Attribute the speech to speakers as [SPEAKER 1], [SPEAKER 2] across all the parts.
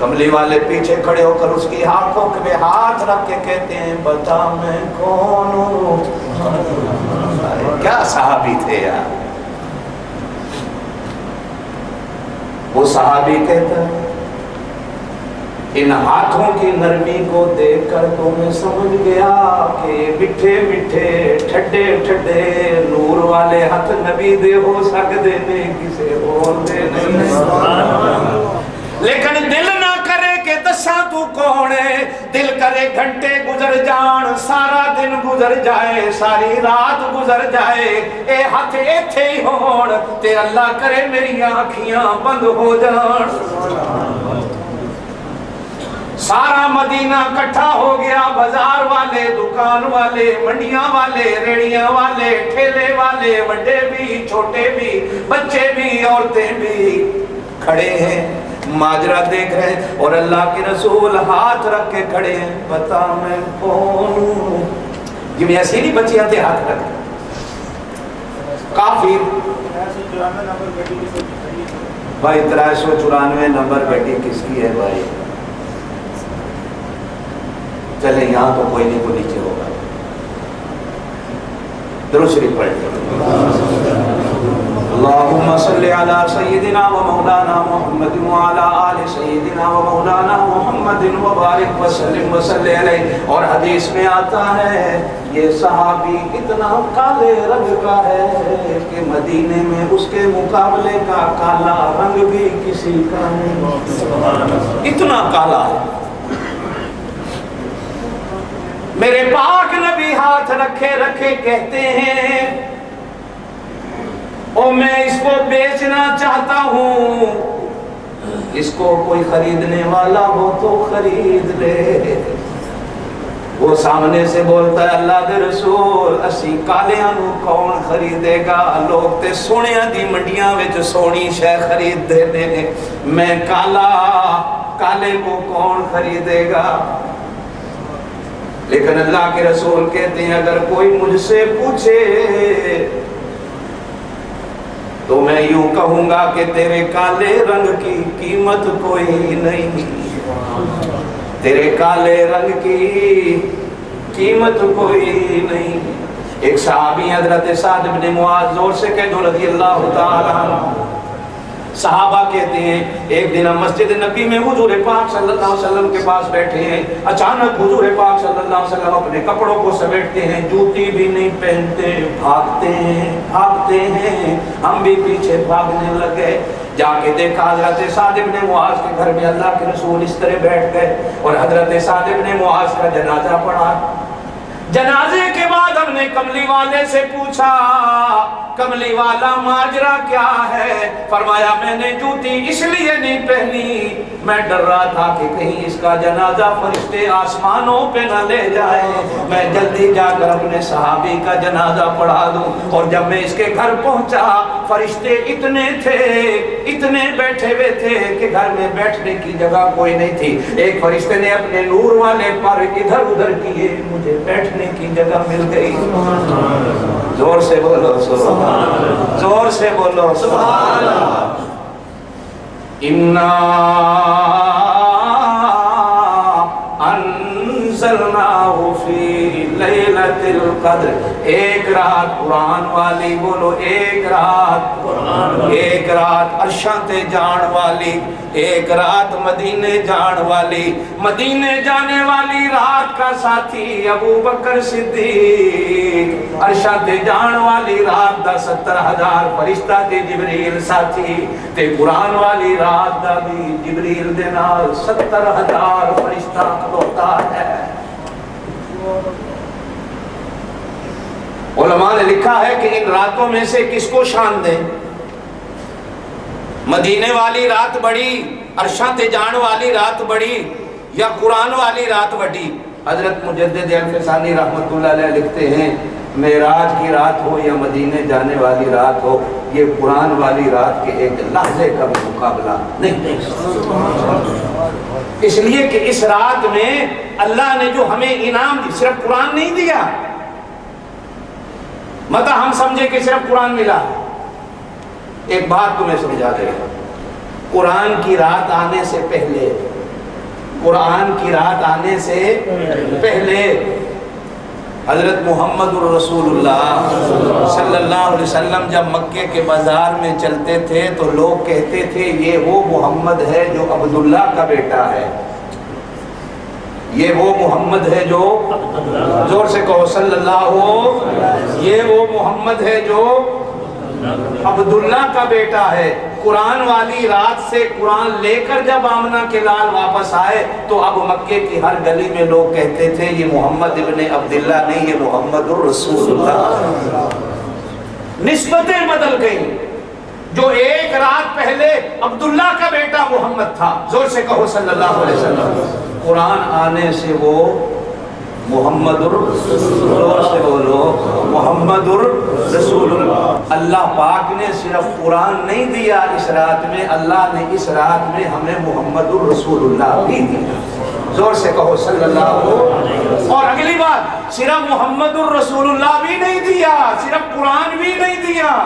[SPEAKER 1] کملی والے پیچھے کھڑے ہو کر اس کی آنکھوں پہ ہاتھ رکھ کے کہتے ہیں بتا میں کون ہوں. کیا صحابی تھے یار. وہ صحابی کہتا ہے ان ہاتھوں کی نرمی کو دیکھ کر تو میں سمجھ گیا کہ مٹھے مٹھے ٹھڈے ٹھڈے نور والے ہاتھ نبی دے ہو سکتے نے کسے اور دے نہیں. لیکن دل نہ کرے کہ دساں تو کون ہے. دل کرے گھنٹے گزر جان, سارا دن گزر جائے, ساری رات گزر جائے, اے ہاتھ ایتھے ہی ہون تے اللہ کرے میری آنکھیاں بند ہو جان. سارا مدینہ کٹھا ہو گیا, بازار والے, دکان والے, منڈیاں والے, ریڑیاں والے, ٹھیلے والے, بڑے بھی چھوٹے بھی, بچے بھی عورتیں بھی کھڑے ہیں, ماجرا دیکھ رہے ہیں. اور اللہ کے رسول ہاتھ رکھ کے کھڑے ہیں بتا میں کون ہوں. جی ایسی نہیں بچیاں تھے ہاتھ رکھ کافی. بھائی 394 نمبر بیٹی کس کی ہے بھائی؟ چلے یہاں تو کوئی نہیں, کو نیچے ہوگا. درود شریف پڑھ لیں. اللہم صلی علی سیدنا و مولانا محمد وعلی آل سیدنا و مولانا محمد وبارک وسلم وصلی علیہ. اور حدیث میں آتا ہے یہ صحابی اتنا کالے رنگ کا ہے کہ مدینے میں اس کے مقابلے کا کالا رنگ بھی کسی کا نہیں. اتنا کالا ہے. میرے پاک نبی ہاتھ رکھے رکھے کہتے ہیں او میں اس کو بیچنا چاہتا ہوں, اس کو کوئی خریدنے والا ہو تو خرید لے. وہ سامنے سے بولتا ہے اللہ دے رسول اسی کالیاں نو کون خریدے گا؟ لوگ تے سونیاں دی منڈیاں وچ سونی شے خرید دے نے, میں کالا, کالے کو کون خریدے گا؟ لیکن اللہ کے رسول کہتے ہیں اگر کوئی مجھ سے پوچھے تو میں یوں کہوں گا کہ تیرے کالے رنگ کی قیمت کوئی نہیں, تیرے کالے رنگ کی قیمت کوئی نہیں. ایک صحابی حضرت سعد بن معاذ, زور سے کہہ دو رضی اللہ تعالی عنہ. صحابہ کہتے ہیں ایک دن ہم مسجد نبی میں حضور پاک صلی اللہ علیہ وسلم کے پاس بیٹھے ہیں. اچانک حضور پاک صلی اللہ علیہ وسلم اپنے کپڑوں کو سمیٹتے ہیں, جوتی بھی نہیں پہنتے, بھاگتے ہیں. ہم بھی پیچھے بھاگنے لگے. جا کے دیکھا حضرت سعد بن معاذ کے گھر میں اللہ کے رسول اس طرح بیٹھ گئے اور حضرت سعد بن معاذ کا جنازہ پڑھا. جنازے کے بعد ہم نے کملی والے سے پوچھا کملی والا ماجرا کیا ہے؟ فرمایا میں نے جوتی اس لیے نہیں پہنی, میں ڈر رہا تھا کہ کہیں اس کا جنازہ فرشتے آسمانوں پہ نہ لے جائے, میں جلدی جا کر اپنے صحابی کا جنازہ پڑھا دوں. اور جب میں اس کے گھر پہنچا فرشتے اتنے تھے, اتنے بیٹھے ہوئے تھے کہ گھر میں بیٹھنے کی جگہ کوئی نہیں تھی. ایک فرشتے نے اپنے نور والے پر ادھر ادھر کیے, مجھے بیٹھنے کی جگہ مل گئی. زور سے بولو سبحان اللہ, زور سے بولو سبحان اللہ. انا انزلناہ فی لیلۃ القدر. ایک رات قرآن والی, بولو ایک رات, ایک رات عرشاں تے جان والی, ایک رات مدینے جان والی. مدینے جانے والی رات کا ساتھی ابو بکر صدیق, عرشاں تے جان والی رات دا 70,000 فرشتہ تے جبریل ساتھی, تے قرآن والی رات دا بھی جبریل دے نال 70,000 فرشتہ کھلوتا ہے. علماء نے لکھا ہے کہ ان راتوں میں سے کس کو شان دیں؟ مدینے والی رات بڑی, عرشاں تے جان والی رات بڑی, یا قرآن والی رات بڑی؟ حضرت مجدد الفسانی رحمۃ اللہ علیہ لکھتے ہیں معراج کی رات ہو یا مدینے جانے والی رات ہو, یہ قرآن والی رات کے ایک لحظے کا مقابلہ نہیں. اس لیے کہ اس رات میں اللہ نے جو ہمیں انعام دی, صرف قرآن نہیں دیا, مطلب ہم سمجھے کہ صرف قرآن ملا. ایک بات تمہیں سمجھا دے گا, قرآن کی رات آنے سے پہلے قرآن کی رات آنے سے پہلے حضرت محمد الرسول اللہ صلی اللہ علیہ وسلم جب مکے کے بازار میں چلتے تھے تو لوگ کہتے تھے یہ وہ محمد ہے جو عبداللہ کا بیٹا ہے، یہ وہ محمد ہے جو، زور سے کہو صلی اللہ، یہ وہ محمد ہے جو عبداللہ کا بیٹا ہے۔ قرآن والی رات سے قرآن لے کر جب آمنہ کے لال واپس آئے تو اب مکے کی ہر گلی میں لوگ کہتے تھے یہ محمد ابن عبداللہ نہیں، یہ محمد الرسول اللہ۔ نسبتیں بدل گئیں، جو ایک رات پہلے عبداللہ کا بیٹا محمد تھا، زور سے کہو صلی اللہ علیہ وسلم، قرآن آنے سے وہ محمد زور سے بولو محمد الرسول اللہ۔ اللہ پاک نے صرف قرآن نہیں دیا اس رات میں، اللہ نے اس رات میں ہمیں محمد الرسول اللہ بھی دیا، زور سے کہو صلی اللہ۔ اور اگلی بات، صرف محمد الرسول اللہ بھی نہیں دیا، صرف قرآن بھی نہیں دیا۔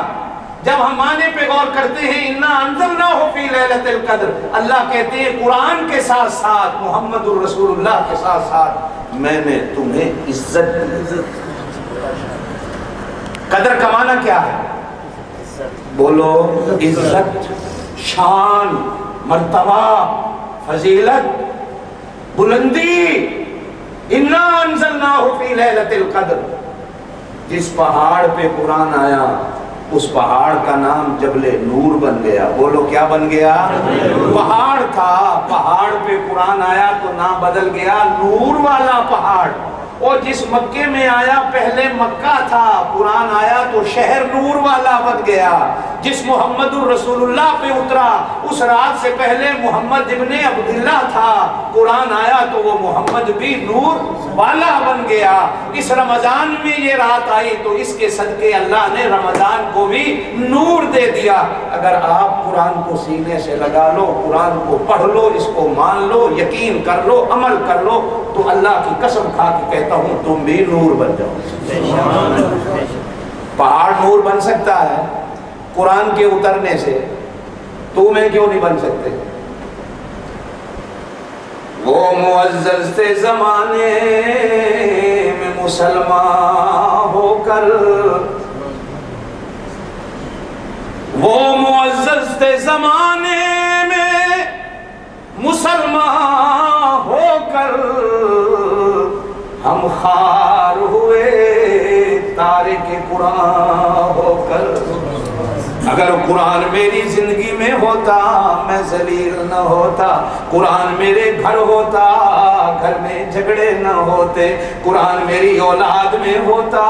[SPEAKER 1] جب ہم معنی پہ غور کرتے ہیں اِنَّا أَنزَلْنَاهُ فِي لَيْلَةِ الْقَدْرِ، اللہ کہتے ہیں قرآن کے ساتھ ساتھ محمد الرسول اللہ کے ساتھ ساتھ میں نے تمہیں عزت دی۔ قدر کا معنی کیا ہے؟ بولو عزت، شان، مرتبہ، فضیلت، بلندی۔ اِنَّا أَنزَلْنَاهُ فِي لَيْلَةِ الْقَدْرِ، جس پہاڑ پہ قرآن آیا اس پہاڑ کا نام جبل نور بن گیا۔ بولو کیا بن گیا؟ پہاڑ تھا، پہاڑ پہ قرآن آیا تو نام بدل گیا نور والا پہاڑ۔ اور جس مکے میں آیا پہلے مکہ تھا، قرآن آیا تو شہر نور والا بن گیا۔ جس محمد الرسول اللہ پہ اترا اس رات سے پہلے محمد ابن عبداللہ تھا، قرآن آیا تو وہ محمد بھی نور والا بن گیا۔ اس رمضان میں یہ رات آئی تو اس کے صدقے اللہ نے رمضان کو بھی نور دے دیا۔ اگر آپ قرآن کو سینے سے لگا لو، قرآن کو پڑھ لو، اس کو مان لو، یقین کر لو، عمل کر لو، تو اللہ کی قسم کھا کے کہتا ہوں تم بھی نور بن جاؤ۔ پہاڑ نور بن سکتا ہے قرآن کے اترنے سے، تو میں کیوں نہیں بن سکتے؟ وہ معزز تھے زمانے میں مسلمان ہو کر، وہ معزز تھے زمانے میں مسلمان ہو کر، ہم خار ہوئے تارک قرآن ہو کر۔ اگر قرآن میری زندگی میں ہوتا میں ذلیل نہ ہوتا، قرآن میرے گھر ہوتا گھر میں جھگڑے نہ ہوتے، قرآن میری اولاد میں ہوتا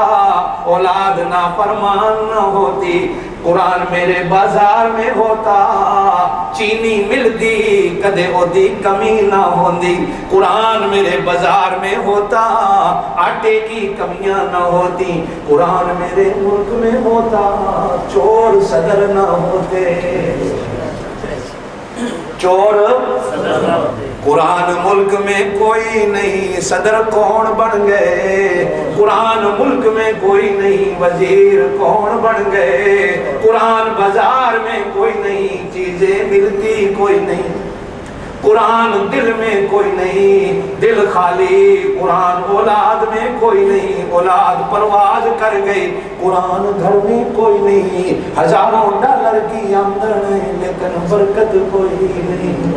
[SPEAKER 1] اولاد نافرمان نہ ہوتی، قرآن میرے بازار میں ہوتا چینی ملتی کدے اودی کمی نہ ہوندی، قرآن میرے بازار میں ہوتا آٹے کی کمیاں نہ ہوتی، قرآن میرے ملک میں ہوتا چور صدر نہ ہوتے، چور قرآن ملک میں کوئی نہیں صدر کون بن گئے، قرآن ملک میں کوئی نہیں وزیر کون بن گئے، قرآن بازار میں کوئی نہیں چیزیں ملتی کوئی نہیں، قرآن دل میں کوئی نہیں دل خالی، قرآن اولاد میں کوئی نہیں اولاد پرواز کر گئی، قرآن گھر میں کوئی نہیں ہزاروں ڈالر کی آمدن ہے لیکن برکت کوئی نہیں۔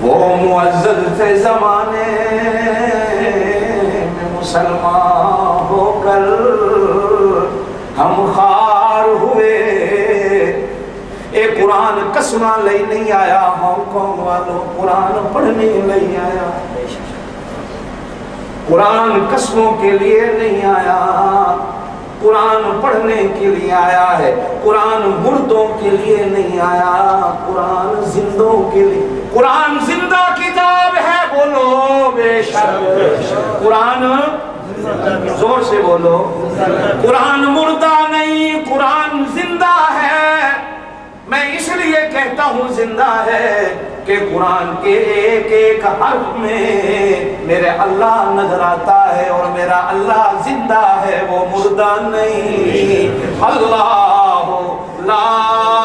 [SPEAKER 1] وہ معزز تھے زمانے میں مسلمان ہو کر، ہم خار ہوئے۔ اے قرآن قسماں لئی نہیں آیا ہانگ کانگ والوں، قرآن پڑھنے لئی آیا، قرآن قسموں کے لیے نہیں آیا، قرآن پڑھنے کے لیے آیا ہے، قرآن مردوں کے لیے نہیں آیا، قرآن زندوں کے لیے۔ قرآن زندہ کتاب ہے، بولو بے شک، قرآن زور سے بولو، قرآن مردہ نہیں قرآن زندہ ہے۔ میں اس لیے کہتا ہوں زندہ ہے کہ قرآن کے ایک ایک حرف میں میرے اللہ نظر آتا ہے اور میرا اللہ زندہ ہے، وہ مردہ نہیں۔ اللہ لا